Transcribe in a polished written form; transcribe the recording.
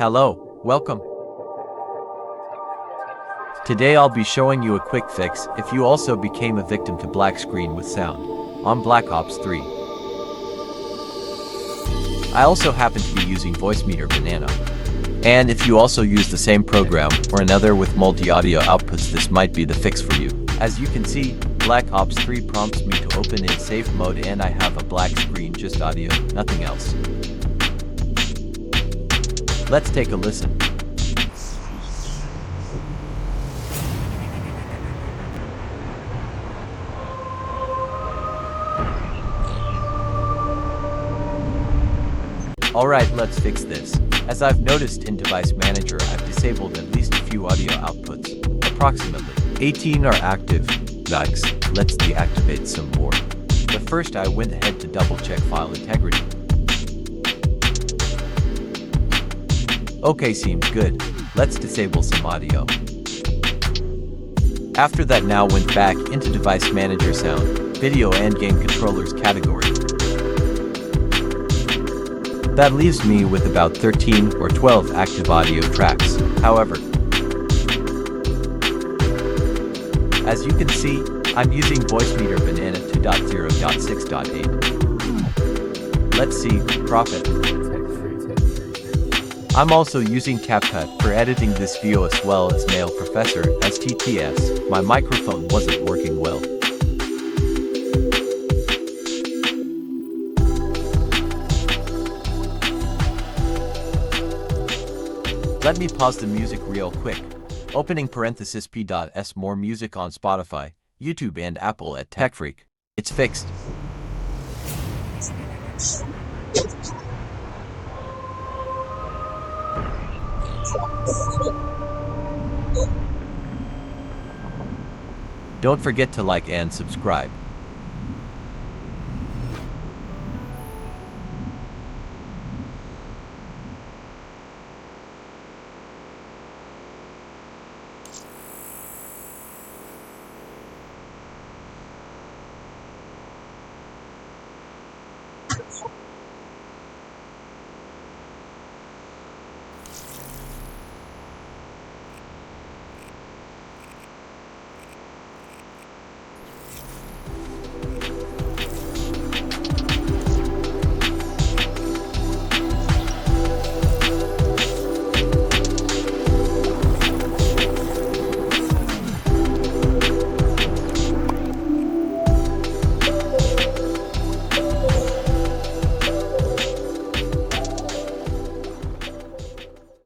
Hello, welcome. Today I'll be showing you a quick fix if you also became a victim to black screen with sound on Black Ops 3. I also happen to be using Voicemeeter Banana. And if you also use the same program or another with multi-audio outputs, this might be the fix for you. As you can see, Black Ops 3 prompts me to open in safe mode and I have a black screen, just audio, nothing else. Let's take a listen. Alright, let's fix this. As I've noticed in Device Manager, I've disabled at least a few audio outputs. Approximately 18 are active. Yikes, let's deactivate some more. But first I went ahead to double check file integrity. Okay, seems good. Let's disable some audio. After that, now went back into Device Manager Sound, Video and Game Controllers category. That leaves me with about 13 or 12 active audio tracks. However, as you can see, I'm using Voicemeeter Banana 2.0.6.8. Let's see, profit. I'm also using CapCut for editing this video as well as Mail Professor as TTS. My microphone wasn't working well. Let me pause the music real quick. Opening parenthesis p.s more music on Spotify, YouTube and Apple at TechFreq. It's fixed. Don't forget to like and subscribe.